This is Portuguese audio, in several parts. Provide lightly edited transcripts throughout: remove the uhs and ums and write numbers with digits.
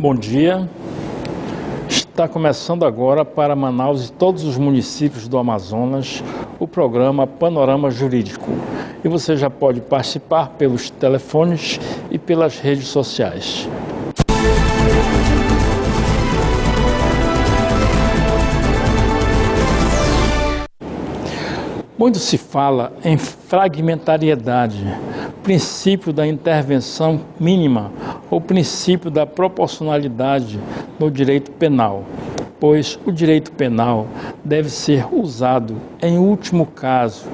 Bom dia. Está começando agora para Manaus e todos os municípios do Amazonas o programa Panorama Jurídico. E você já pode participar pelos telefones e pelas redes sociais. Muito se fala em fragmentariedade, princípio da intervenção mínima ou princípio da proporcionalidade no direito penal, pois o direito penal deve ser usado em último caso,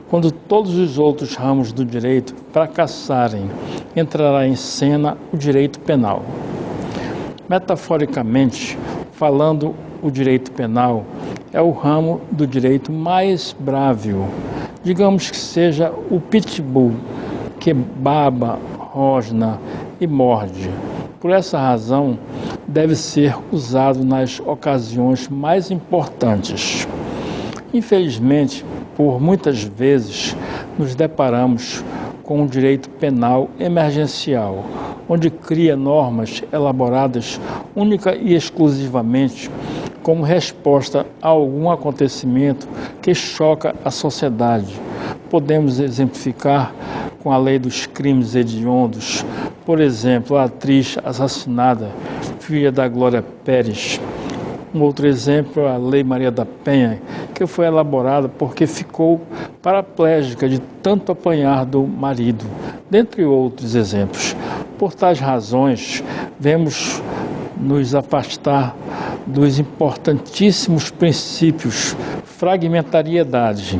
quando todos os outros ramos do direito fracassarem, entrará em cena o direito penal. Metaforicamente falando, o direito penal é o ramo do direito mais brávio, digamos que seja o pitbull, que baba, rosna e morde. Por essa razão, deve ser usado nas ocasiões mais importantes. Infelizmente, por muitas vezes, nos deparamos com um direito penal emergencial, onde cria normas elaboradas única e exclusivamente como resposta a algum acontecimento que choca a sociedade. Podemos exemplificar com a lei dos crimes hediondos, por exemplo, a atriz assassinada, filha da Glória Pérez. Um outro exemplo é a Lei Maria da Penha, que foi elaborada porque ficou paraplégica de tanto apanhar do marido, dentre outros exemplos. Por tais razões, vemos nos afastar dos importantíssimos princípios fragmentariedade,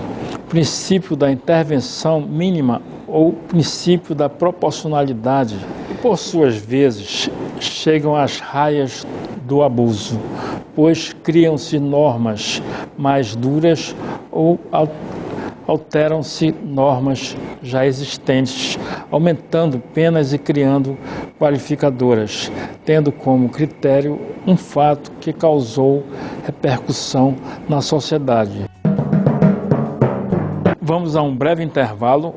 princípio da intervenção mínima ou princípio da proporcionalidade, e por suas vezes chegam às raias do abuso, pois criam-se normas mais duras ou alteram-se normas já existentes, aumentando penas e criando qualificadoras, tendo como critério um fato que causou repercussão na sociedade. Vamos a um breve intervalo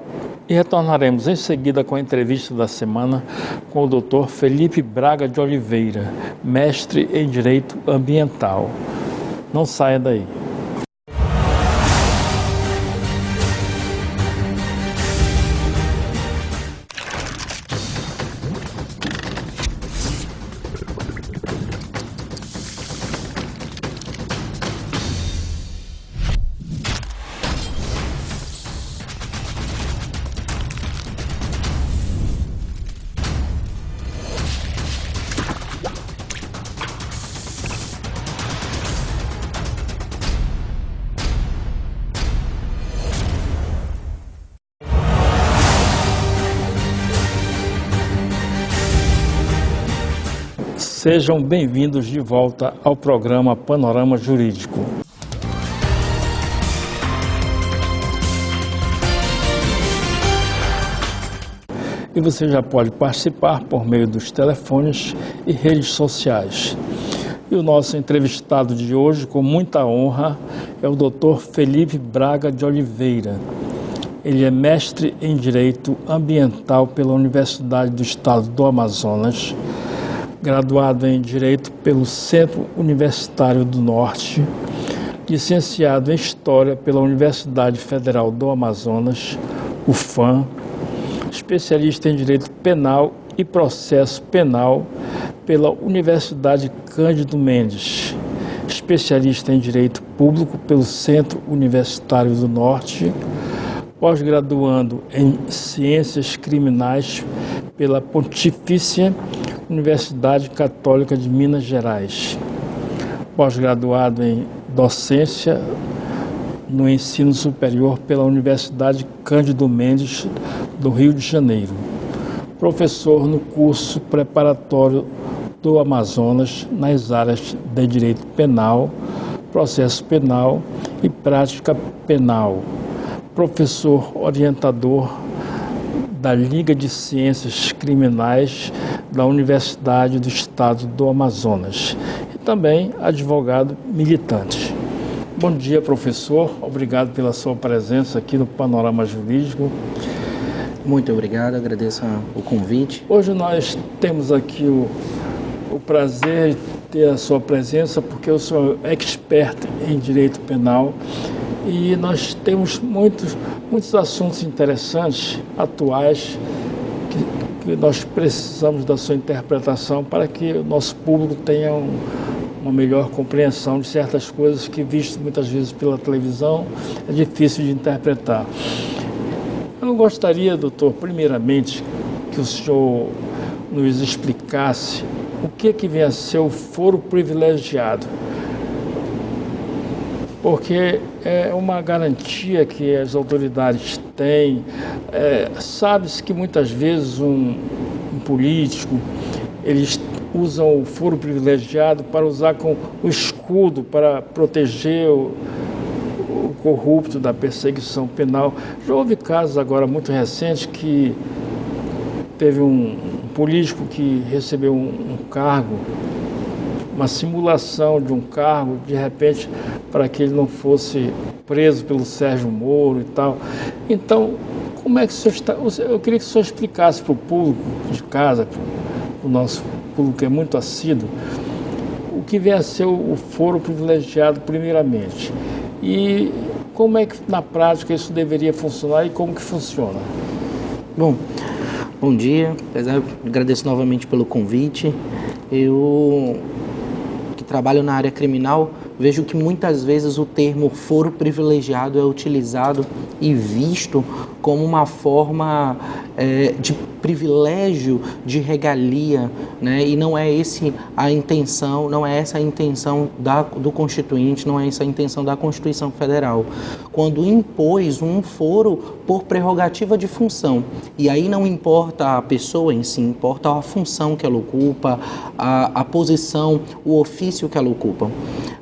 e retornaremos em seguida com a entrevista da semana com o Dr. Felipe Braga de Oliveira, mestre em Direito Ambiental. Não saia daí. Sejam bem-vindos de volta ao programa Panorama Jurídico. E você já pode participar por meio dos telefones e redes sociais. E o nosso entrevistado de hoje, com muita honra, é o Dr. Felipe Braga de Oliveira. Ele é mestre em Direito Ambiental pela Universidade do Estado do Amazonas, graduado em Direito pelo Centro Universitário do Norte, licenciado em História pela Universidade Federal do Amazonas, UFAM, especialista em Direito Penal e Processo Penal pela Universidade Cândido Mendes, especialista em Direito Público pelo Centro Universitário do Norte, pós-graduando em Ciências Criminais pela Pontifícia Universidade Católica de Minas Gerais, pós-graduado em Docência no Ensino Superior pela Universidade Cândido Mendes do Rio de Janeiro, professor no curso preparatório do Amazonas nas áreas de Direito Penal, Processo Penal e Prática Penal, professor orientador da Liga de Ciências Criminais da Universidade do Estado do Amazonas e também advogado militante. Bom dia, professor. Obrigado pela sua presença aqui no Panorama Jurídico. Muito obrigado, agradeço o convite. Hoje nós temos aqui o prazer de ter a sua presença, porque eu sou expert em direito penal e nós temos muitos assuntos interessantes, atuais, que nós precisamos da sua interpretação para que o nosso público tenha uma melhor compreensão de certas coisas que, visto muitas vezes pela televisão, é difícil de interpretar. Eu gostaria, doutor, primeiramente, que o senhor nos explicasse o que vem a ser o foro privilegiado, porque é uma garantia que as autoridades têm. Sabe-se que muitas vezes um político, eles usam o foro privilegiado para usar com o escudo para proteger o corrupto da perseguição penal. Já houve casos agora muito recentes que teve um político que recebeu um cargo, uma simulação de um cargo, de repente, para que ele não fosse preso pelo Sérgio Moro e tal. Então, como é que o senhor está? Eu queria que o senhor explicasse para o público de casa, para o nosso público que é muito assíduo, o que vem a ser o foro privilegiado primeiramente. E como é que na prática isso deveria funcionar e como que funciona? Bom dia, agradeço novamente pelo convite. Eu, que trabalho na área criminal, vejo que muitas vezes o termo foro privilegiado é utilizado e visto como uma forma de privilégio, de regalia, né? E não é essa a intenção do Constituinte, não é essa a intenção da Constituição Federal, quando impôs um foro por prerrogativa de função. E aí não importa a pessoa em si, importa a função que ela ocupa, a posição, o ofício que ela ocupa.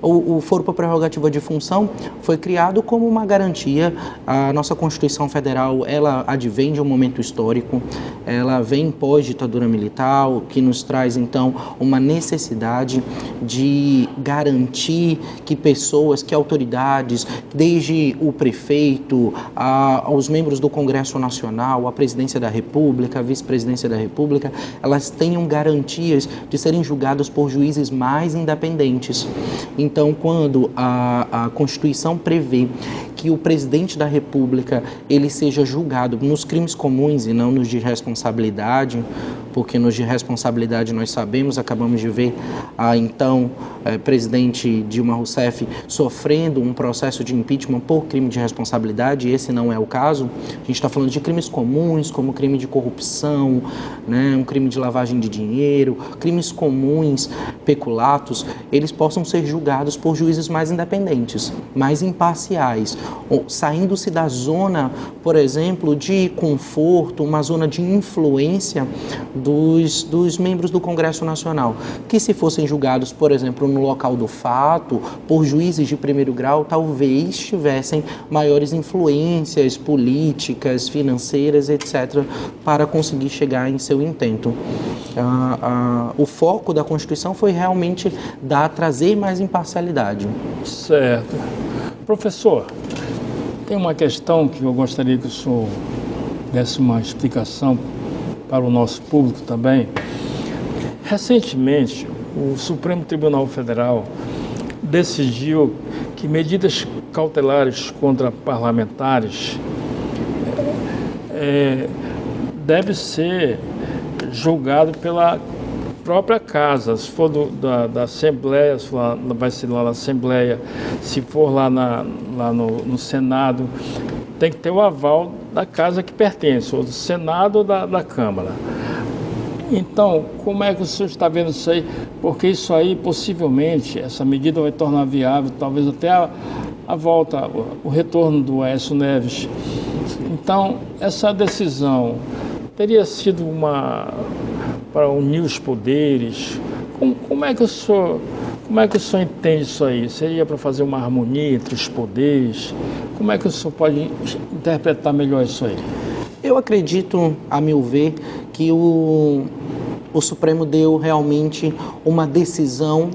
O foro por prerrogativa de função foi criado como uma garantia. A nossa Constituição Federal, ela advém de um momento histórico, ela vem pós-ditadura militar, o que nos traz, então, uma necessidade de garantir que pessoas, que autoridades, desde o prefeito, aos membros do Congresso Nacional, a Presidência da República, a Vice-Presidência da República, elas tenham garantias de serem julgadas por juízes mais independentes. Então, quando a Constituição prevê que o Presidente da República ele seja julgado nos crimes comuns e não nos de responsabilidade, porque nos de responsabilidade nós sabemos, acabamos de ver a então presidente Dilma Rousseff sofrendo um processo de impeachment por crime de responsabilidade, e esse não é o caso. A gente está falando de crimes comuns, como crime de corrupção, né, um crime de lavagem de dinheiro, crimes comuns, peculatos, eles possam ser julgados por juízes mais independentes, mais imparciais, saindo-se da zona, por exemplo, de conforto, uma zona de influência dos membros do Congresso Nacional, que se fossem julgados, por exemplo, no local do fato, por juízes de primeiro grau, talvez tivessem maiores influências políticas, financeiras, etc., para conseguir chegar em seu intento. O foco da Constituição foi realmente trazer mais imparcialidade. Certo. Professor, tem uma questão que eu gostaria que o senhor desse uma explicação para o nosso público também. Recentemente, o Supremo Tribunal Federal decidiu que medidas cautelares contra parlamentares deve ser julgado pela própria casa. Se for da Assembleia, se for vai ser lá na Assembleia, se for lá no Senado, tem que ter o aval da casa que pertence, ou do Senado ou da Câmara. Então, como é que o senhor está vendo isso aí? Porque isso aí, possivelmente, essa medida vai tornar viável, talvez até a volta, o retorno do Aécio Neves. Então, essa decisão teria sido para unir os poderes. Como é que o senhor entende isso aí? Seria para fazer uma harmonia entre os poderes? Como é que o senhor pode interpretar melhor isso aí? Eu acredito, a meu ver, que o Supremo deu realmente uma decisão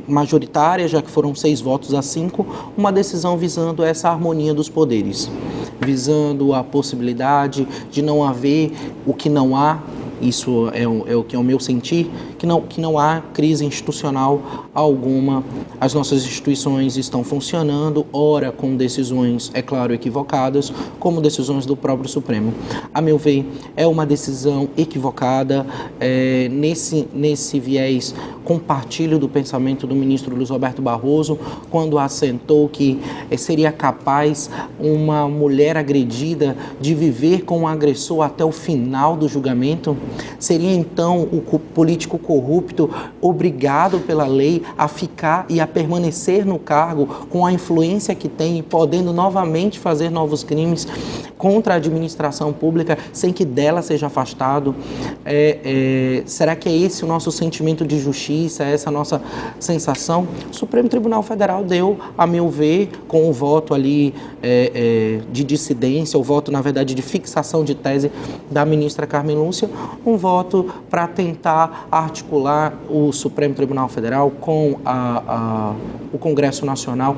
majoritária, já que foram 6 votos a 5, uma decisão visando essa harmonia dos poderes, visando a possibilidade de não haver o que não há. Isso é o que é o meu sentir, que não há crise institucional alguma. As nossas instituições estão funcionando, ora com decisões, é claro, equivocadas, como decisões do próprio Supremo. A meu ver, é uma decisão equivocada. Nesse viés, compartilho do pensamento do ministro Luiz Roberto Barroso, quando assentou que seria capaz uma mulher agredida de viver com o agressor até o final do julgamento. Seria então o político corrupto obrigado pela lei a ficar e a permanecer no cargo com a influência que tem e podendo novamente fazer novos crimes contra a administração pública sem que dela seja afastado? Será que é esse o nosso sentimento de justiça, essa a nossa sensação? O Supremo Tribunal Federal deu, a meu ver, com o voto ali de dissidência, o voto, na verdade, de fixação de tese da ministra Carmen Lúcia, um voto para tentar articular o Supremo Tribunal Federal com o Congresso Nacional,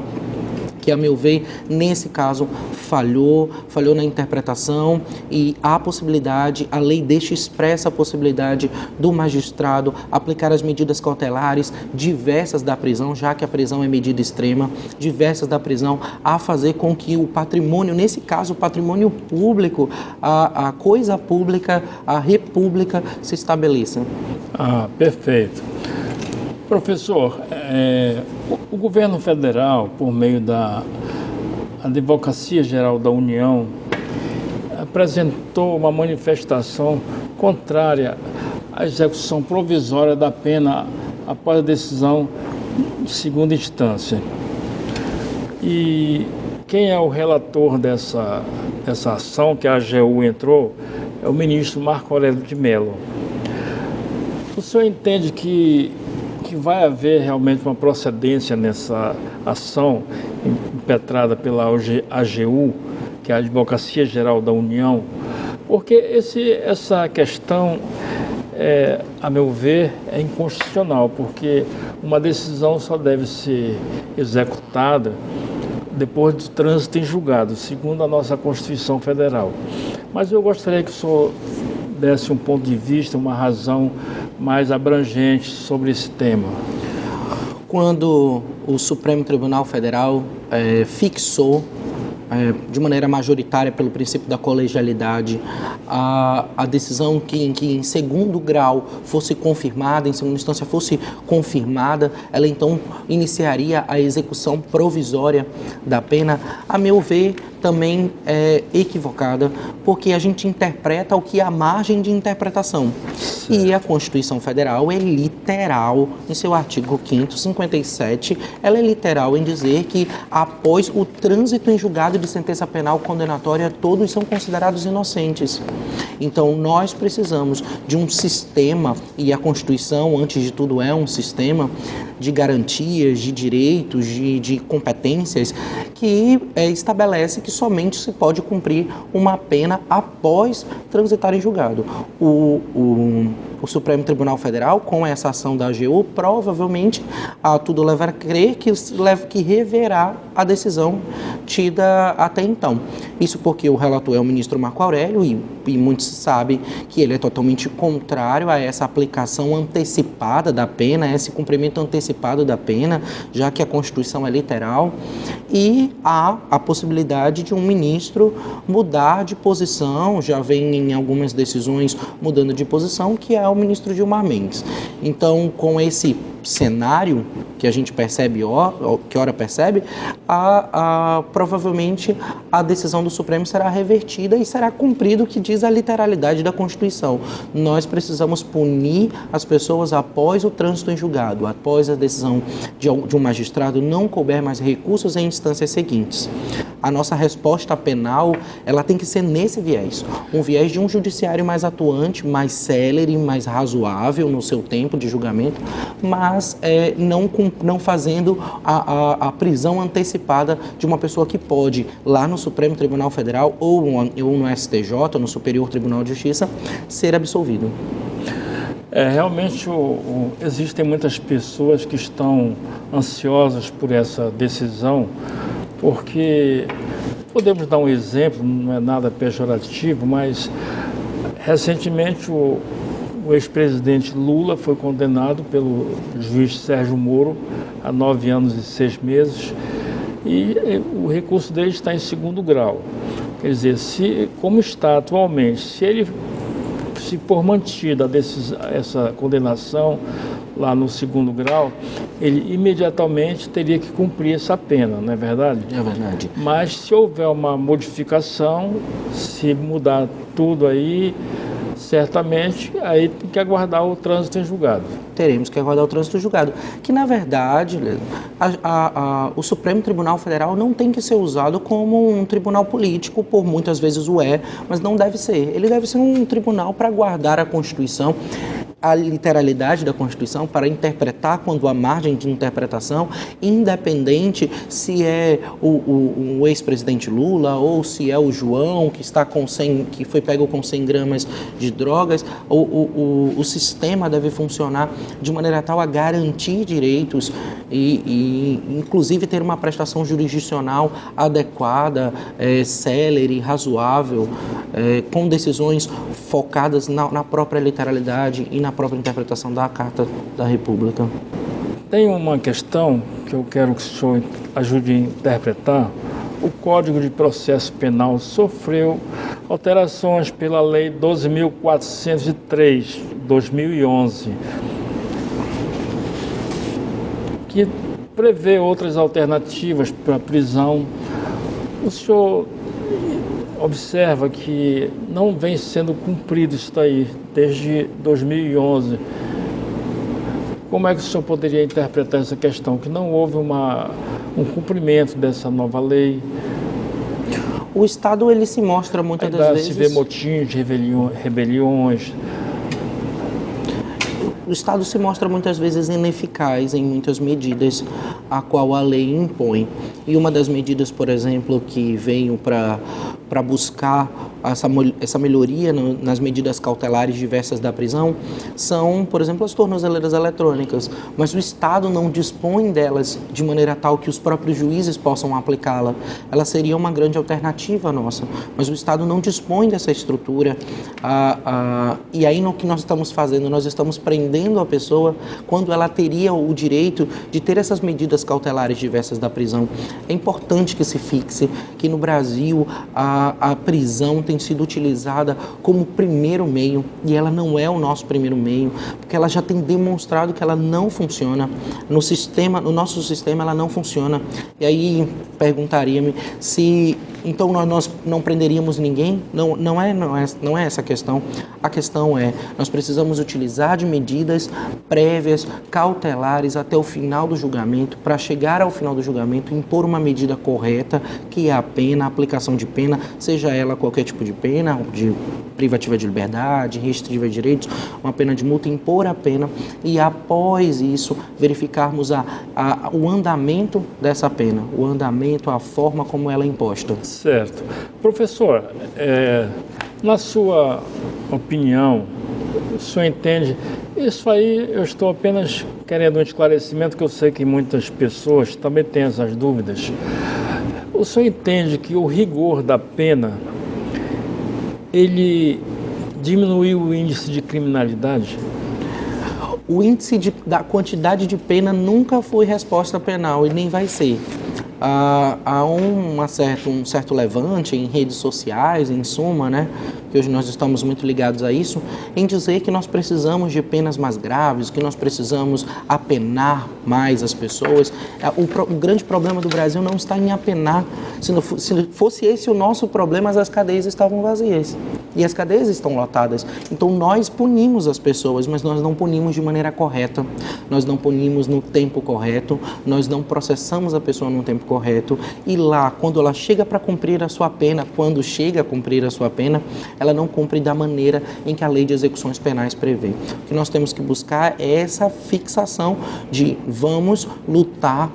que, a meu ver, nesse caso, falhou na interpretação, e há possibilidade, a lei deixa expressa a possibilidade do magistrado aplicar as medidas cautelares diversas da prisão, já que a prisão é medida extrema, diversas da prisão, a fazer com que o patrimônio, nesse caso, o patrimônio público, a coisa pública, a república se estabeleça. Perfeito. Professor, o governo federal, por meio da Advocacia Geral da União, apresentou uma manifestação contrária à execução provisória da pena após a decisão de segunda instância. E quem é o relator dessa ação que a AGU entrou é o ministro Marco Aurélio de Mello. O senhor entende que vai haver realmente uma procedência nessa ação impetrada pela AGU, que é a Advocacia Geral da União? Porque essa questão, a meu ver, é inconstitucional, porque uma decisão só deve ser executada depois do trânsito em julgado, segundo a nossa Constituição Federal. Mas eu gostaria que o senhor desse um ponto de vista, uma razão mais abrangente sobre esse tema. Quando o Supremo Tribunal Federal fixou de maneira majoritária pelo princípio da colegialidade a decisão que em segundo grau fosse confirmada, em segunda instância fosse confirmada, ela então iniciaria a execução provisória da pena, a meu ver, também é equivocada, porque a gente interpreta o que é a margem de interpretação. E a Constituição Federal é literal, em seu artigo 5º, 57, ela é literal em dizer que após o trânsito em julgado de sentença penal condenatória, todos são considerados inocentes. Então, nós precisamos de um sistema, e a Constituição, antes de tudo, é um sistema de garantias, de direitos, de competências, que estabelece que somente se pode cumprir uma pena após transitar em julgado. O Supremo Tribunal Federal, com essa ação da AGU, provavelmente, tudo leva a crer que reverá a decisão tida até então. Isso porque o relator é o ministro Marco Aurélio e muitos sabem que ele é totalmente contrário a essa aplicação antecipada da pena, esse cumprimento antecipado da pena, já que a Constituição é literal, e há a possibilidade de um ministro mudar de posição, já vem em algumas decisões mudando de posição, que é o ministro Gilmar Mendes. Então, com esse cenário que a gente percebe, que ora percebe, provavelmente a decisão do Supremo será revertida e será cumprido o que diz a literalidade da Constituição. Nós precisamos punir as pessoas após o trânsito em julgado, após a decisão de um magistrado não couber mais recursos em instâncias seguintes. A nossa resposta penal, ela tem que ser nesse viés, um viés de um judiciário mais atuante, mais célere, mais razoável no seu tempo de julgamento, mas não fazendo a prisão antecipada de uma pessoa que pode, lá no Supremo Tribunal Federal ou no STJ, no Superior Tribunal de Justiça, ser absolvido. Realmente existem muitas pessoas que estão ansiosas por essa decisão, porque podemos dar um exemplo, não é nada pejorativo, mas recentemente o o ex-presidente Lula foi condenado pelo juiz Sérgio Moro a 9 anos e 6 meses e o recurso dele está em segundo grau. Quer dizer, como está atualmente, se for mantida essa condenação lá no segundo grau, ele imediatamente teria que cumprir essa pena, não é verdade? É verdade. Mas se houver uma modificação, se mudar tudo aí, certamente aí tem que aguardar o trânsito em julgado. Teremos que aguardar o trânsito julgado. Que, na verdade, o Supremo Tribunal Federal não tem que ser usado como um tribunal político, por muitas vezes o é, mas não deve ser. Ele deve ser um tribunal para guardar a Constituição, a literalidade da Constituição, para interpretar quando há margem de interpretação, independente se é o ex-presidente Lula ou se é o João que foi pego com 100 gramas de drogas. O sistema deve funcionar de maneira tal a garantir direitos e inclusive ter uma prestação jurisdicional adequada, célere, razoável, com decisões focadas na própria literalidade e na própria interpretação da Carta da República. Tem uma questão que eu quero que o senhor ajude a interpretar. O Código de Processo Penal sofreu alterações pela Lei 12.403, de 2011, que prevê outras alternativas para a prisão. O senhor observa que não vem sendo cumprido isso aí desde 2011. Como é que o senhor poderia interpretar essa questão, que não houve um cumprimento dessa nova lei? O Estado, ele se mostra muitas das vezes... Se vê motins, rebeliões. O Estado se mostra muitas vezes ineficaz em muitas medidas a qual a lei impõe. E uma das medidas, por exemplo, que veio para buscar essa melhoria nas medidas cautelares diversas da prisão são, por exemplo, as tornozeleiras eletrônicas. Mas o Estado não dispõe delas de maneira tal que os próprios juízes possam aplicá-la. Ela seria uma grande alternativa nossa, mas o Estado não dispõe dessa estrutura. E aí, no que nós estamos fazendo, nós estamos prendendo a pessoa quando ela teria o direito de ter essas medidas cautelares diversas da prisão. É importante que se fixe que no Brasil a prisão tem sido utilizada como primeiro meio, e ela não é o nosso primeiro meio, porque ela já tem demonstrado que ela não funciona. No nosso sistema ela não funciona. E aí perguntaria-me se então nós não prenderíamos ninguém? Não é essa a questão. A questão é, nós precisamos utilizar de medidas prévias, cautelares até o final do julgamento, para chegar ao final do julgamento e impor uma medida correta, que é a pena, a aplicação de pena, seja ela qualquer tipo de pena, de privativa de liberdade, restritiva de direitos, uma pena de multa, impor a pena e após isso verificarmos o andamento dessa pena, o andamento, a forma como ela é imposta. Certo. Professor, na sua opinião, o senhor entende? Isso aí eu estou apenas querendo um esclarecimento, que eu sei que muitas pessoas também têm essas dúvidas. O senhor entende que o rigor da pena, ele diminuiu o índice de criminalidade? O índice da quantidade de pena nunca foi resposta penal e nem vai ser. Há um certo levante em redes sociais, em suma, né, que hoje nós estamos muito ligados a isso, em dizer que nós precisamos de penas mais graves, que nós precisamos apenar mais as pessoas. O grande problema do Brasil não está em apenar. Se fosse esse o nosso problema, as cadeias estavam vazias. E as cadeias estão lotadas. Então nós punimos as pessoas, mas nós não punimos de maneira correta. Nós não punimos no tempo correto, nós não processamos a pessoa no tempo correto. E lá, quando ela chega para cumprir a sua pena, ela não cumpre da maneira em que a lei de execuções penais prevê. O que nós temos que buscar é essa fixação de vamos lutar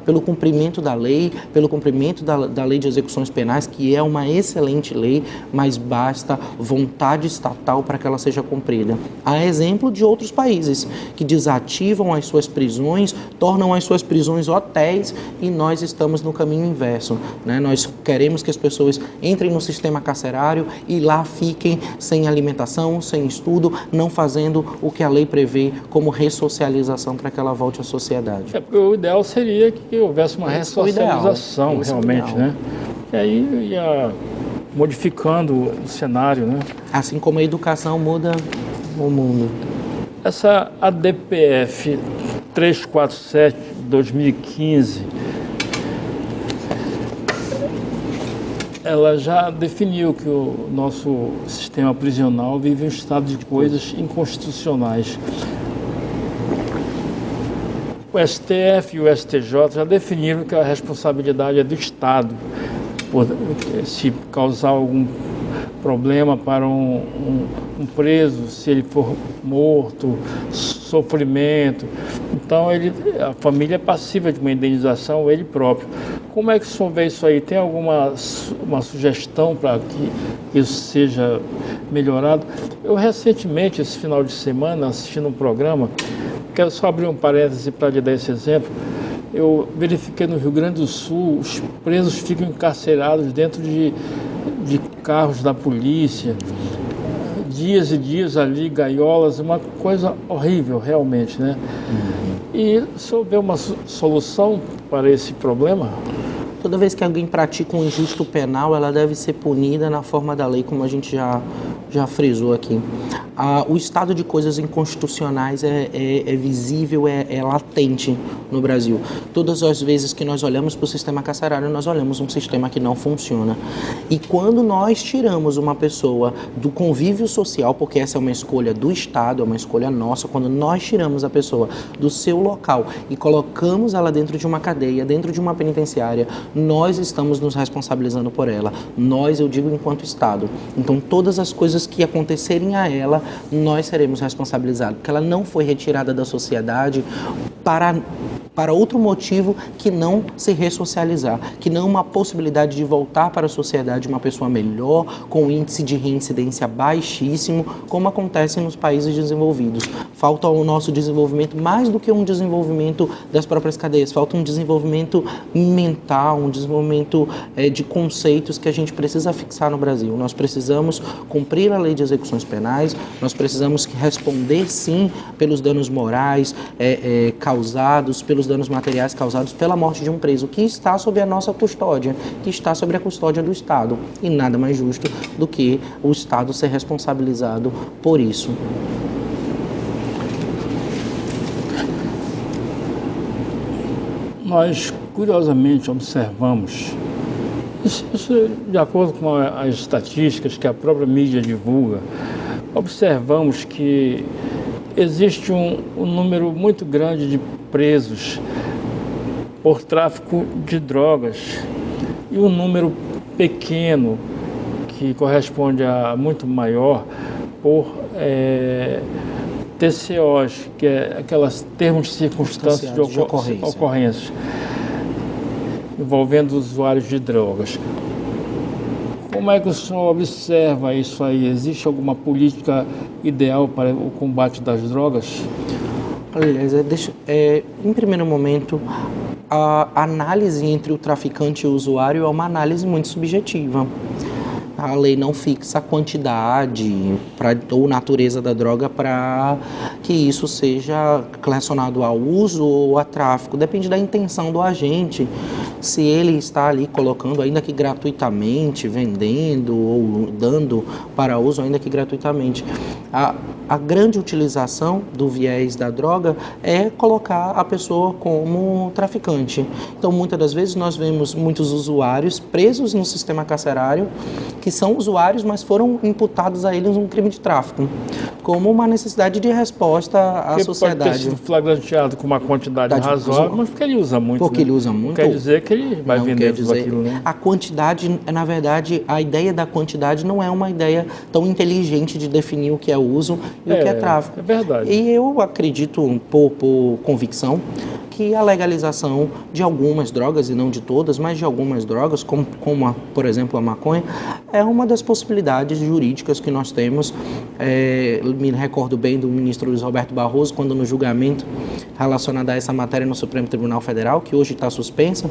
pelo cumprimento da lei, pelo cumprimento da lei de execuções penais, que é uma excelente lei, mas basta vontade estatal para que ela seja cumprida. Há exemplo de outros países que desativam as suas prisões, tornam as suas prisões hotéis, e nós estamos no caminho inverso, né? Nós queremos que as pessoas entrem no sistema carcerário e lá fiquem sem alimentação, sem estudo, não fazendo o que a lei prevê como ressocialização para que ela volte à sociedade. Porque o ideal seria que houvesse uma ressocialização, realmente, né? E aí ia modificando o cenário, né? Assim como a educação muda o mundo. Essa ADPF 347 de 2015, ela já definiu que o nosso sistema prisional vive um estado de coisas inconstitucionais. O STF e o STJ já definiram que a responsabilidade é do Estado, por se causar algum problema para um preso, se ele for morto, sofrimento. Então, a família é passiva de uma indenização, ele próprio. Como é que o senhor vê isso aí? Tem alguma uma sugestão para que isso seja melhorado? Eu, recentemente, esse final de semana, assistindo um programa, quero só abrir um parêntese para lhe dar esse exemplo. Eu verifiquei no Rio Grande do Sul, os presos ficam encarcerados dentro de carros da polícia, dias e dias ali, gaiolas, uma coisa horrível realmente, né? E se houver uma solução para esse problema? Toda vez que alguém pratica um injusto penal, ela deve ser punida na forma da lei, como a gente já frisou aqui. O estado de coisas inconstitucionais é visível, é latente no Brasil. Todas as vezes que nós olhamos para o sistema carcerário, nós olhamos um sistema que não funciona. E quando nós tiramos uma pessoa do convívio social, porque essa é uma escolha do Estado, é uma escolha nossa, quando nós tiramos a pessoa do seu local e colocamos ela dentro de uma cadeia, dentro de uma penitenciária, nós estamos nos responsabilizando por ela. Nós, eu digo, enquanto Estado. Então, todas as coisas que acontecerem a ela, nós seremos responsabilizados, porque ela não foi retirada da sociedade para outro motivo que não se ressocializar, que não uma possibilidade de voltar para a sociedade uma pessoa melhor, com um índice de reincidência baixíssimo, como acontece nos países desenvolvidos. Falta ao nosso desenvolvimento mais do que um desenvolvimento das próprias cadeias, falta um desenvolvimento mental, um desenvolvimento de conceitos que a gente precisa fixar no Brasil. Nós precisamos cumprir a lei de execuções penais, nós precisamos responder sim pelos danos morais causados, pelos danos materiais causados pela morte de um preso que está sob a nossa custódia, que está sob a custódia do Estado. E nada mais justo do que o Estado ser responsabilizado por isso. Nós, curiosamente, observamos, isso de acordo com as estatísticas que a própria mídia divulga, observamos que existe um número muito grande de presos por tráfico de drogas e um número pequeno, que corresponde a muito maior, por TCOs, que é aquelas termos de circunstâncias de ocorrências envolvendo usuários de drogas. Como é que o senhor observa isso aí? Existe alguma política ideal para o combate das drogas? Aliás, em primeiro momento, a análise entre o traficante e o usuário é uma análise muito subjetiva. A lei não fixa a quantidade ou natureza da droga para que isso seja relacionado ao uso ou a tráfico. Depende da intenção do agente. Se ele está ali colocando, ainda que gratuitamente, vendendo ou dando para uso, ainda que gratuitamente. A grande utilização do viés da droga é colocar a pessoa como traficante. Então, muitas das vezes, nós vemos muitos usuários presos no sistema carcerário que são usuários, mas foram imputados a eles um crime de tráfico, como uma necessidade de resposta à sociedade. Pode ter sido flagranteado com uma quantidade razoável, mas porque ele usa muito. Porque ele usa muito. Não quer dizer que ele vai vender tudo aquilo, né? A quantidade, na verdade, a ideia da quantidade não é uma ideia tão inteligente de definir o que é uso e o que é tráfico. É verdade. E eu acredito, por convicção, que que a legalização de algumas drogas, e não de todas, mas de algumas drogas, como por exemplo, a maconha, é uma das possibilidades jurídicas que nós temos. Me recordo bem do ministro Luiz Roberto Barroso, quando no julgamento relacionado a essa matéria no Supremo Tribunal Federal, que hoje está suspensa,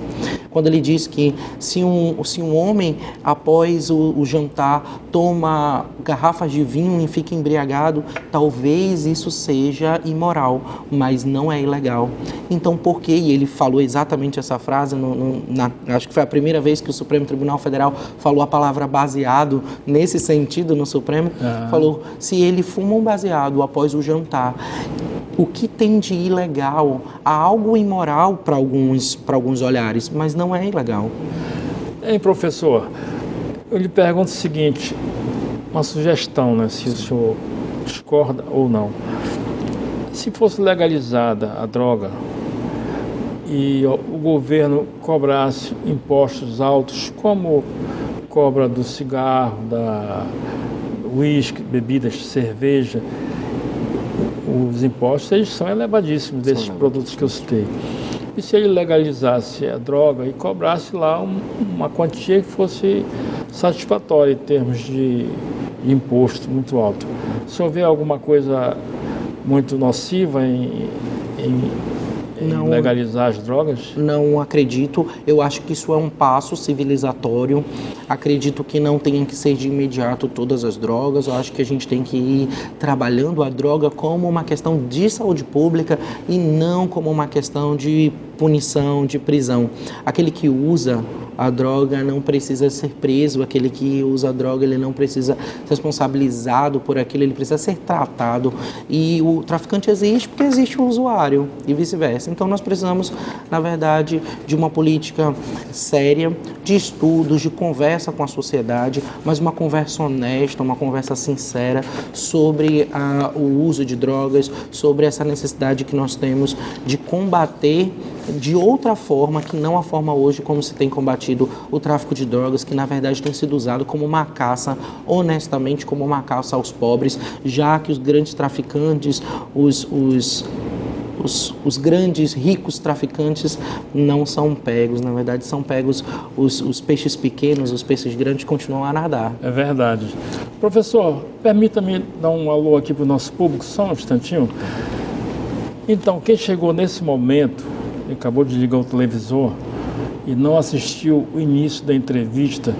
quando ele diz que se um homem, após o jantar, toma garrafas de vinho e fica embriagado, talvez isso seja imoral, mas não é ilegal. Então, por quê? E ele falou exatamente essa frase, acho que foi a primeira vez que o Supremo Tribunal Federal falou a palavra baseado nesse sentido no Supremo, falou, se ele fuma um baseado após o jantar, o que tem de ilegal? Há algo imoral para alguns olhares, mas não é ilegal. Ei, professor, eu lhe pergunto o seguinte, uma sugestão, né, se o senhor discorda ou não. Se fosse legalizada a droga e o governo cobrasse impostos altos, como cobra do cigarro, da uísque, bebidas, cerveja, os impostos eles são elevadíssimos desses produtos que eu citei. E se ele legalizasse a droga e cobrasse lá uma quantia que fosse satisfatória em termos de imposto muito alto? Se houver alguma coisa muito nociva em legalizar as drogas? Não acredito. Eu acho que isso é um passo civilizatório. Acredito que não tenha que ser de imediato todas as drogas. Eu acho que a gente tem que ir trabalhando a droga como uma questão de saúde pública e não como uma questão de punição, de prisão. Aquele que usa a droga não precisa ser preso, aquele que usa a droga ele não precisa ser responsabilizado por aquilo, ele precisa ser tratado. E o traficante existe porque existe o usuário e vice-versa. Então nós precisamos, na verdade, de uma política séria, de estudos, de conversa com a sociedade, mas uma conversa honesta, uma conversa sincera sobre o uso de drogas, sobre essa necessidade que nós temos de combater de outra forma, que não a forma hoje como se tem combatido o tráfico de drogas, que na verdade tem sido usado como uma caça, honestamente como uma caça aos pobres, já que os grandes traficantes, os grandes ricos traficantes não são pegos, na verdade são pegos os peixes pequenos, os peixes grandes continuam a nadar. É verdade. Professor, permita-me dar um alô aqui para o nosso público, só um instantinho. Então, quem chegou nesse momento, acabou de ligar o televisor e não assistiu o início da entrevista,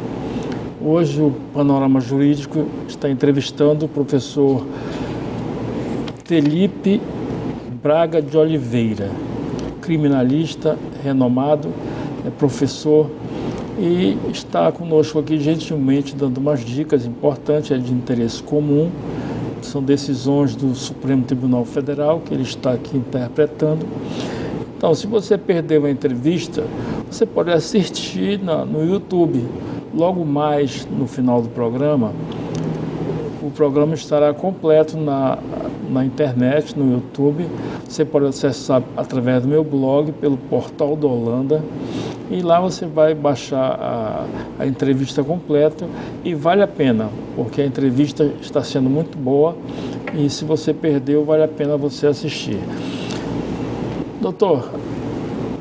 hoje o Panorama Jurídico está entrevistando o professor Felipe Braga de Oliveira, criminalista renomado, é professor e está conosco aqui gentilmente dando umas dicas importantes, é de interesse comum, são decisões do Supremo Tribunal Federal que ele está aqui interpretando. Então, se você perdeu a entrevista, você pode assistir no YouTube. Logo mais no final do programa, o programa estará completo na internet, no YouTube. Você pode acessar através do meu blog, pelo Portal da Holanda. E lá você vai baixar a entrevista completa e vale a pena, porque a entrevista está sendo muito boa e se você perdeu, vale a pena você assistir. Doutor,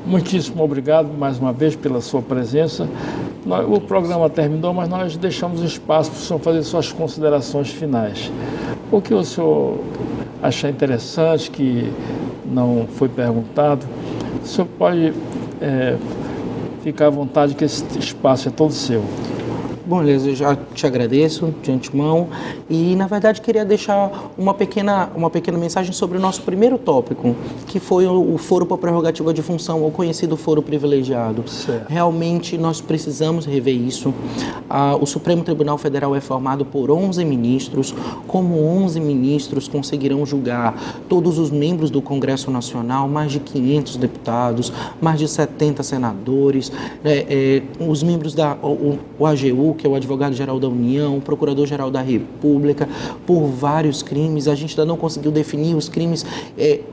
muitíssimo obrigado mais uma vez pela sua presença. O programa terminou, mas nós deixamos espaço para o senhor fazer suas considerações finais. O que o senhor achar interessante, que não foi perguntado, o senhor pode ficar à vontade, que esse espaço é todo seu. Bom, Elias, eu já te agradeço de antemão e, na verdade, queria deixar uma pequena mensagem sobre o nosso primeiro tópico, que foi o foro por prerrogativa de função, ou conhecido foro privilegiado. Certo. Realmente, nós precisamos rever isso. O Supremo Tribunal Federal é formado por 11 ministros. Como 11 ministros conseguirão julgar todos os membros do Congresso Nacional, mais de 500 deputados, mais de 70 senadores, os membros da AGU, que é o advogado-geral da União, o procurador-geral da República, por vários crimes. A gente ainda não conseguiu definir os crimes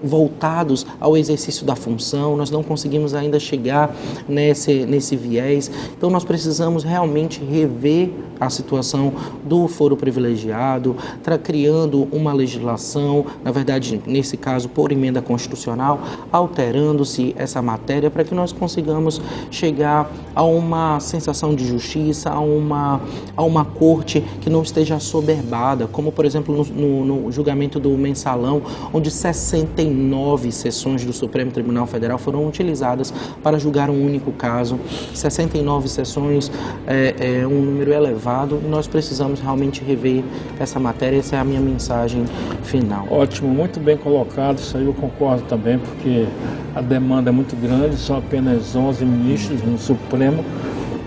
voltados ao exercício da função, nós não conseguimos ainda chegar nesse viés. Então, nós precisamos realmente rever a situação do foro privilegiado, criando uma legislação, na verdade, nesse caso, por emenda constitucional, alterando-se essa matéria para que nós consigamos chegar a uma sensação de justiça, a uma corte que não esteja assoberbada, como, por exemplo, no julgamento do Mensalão, onde 69 sessões do Supremo Tribunal Federal foram utilizadas para julgar um único caso. 69 sessões é um número elevado e nós precisamos realmente rever essa matéria. Essa é a minha mensagem final. Ótimo, muito bem colocado. Isso aí eu concordo também, porque a demanda é muito grande, são apenas 11 ministros no Supremo.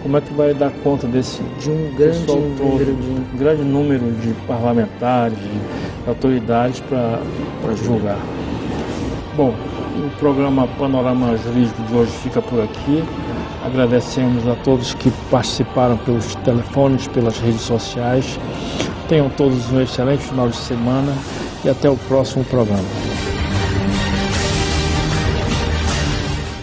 Como é que vai dar conta desse de um grande número de parlamentares, de autoridades para julgar? Bom, o programa Panorama Jurídico de hoje fica por aqui. Agradecemos a todos que participaram pelos telefones, pelas redes sociais. Tenham todos um excelente final de semana e até o próximo programa.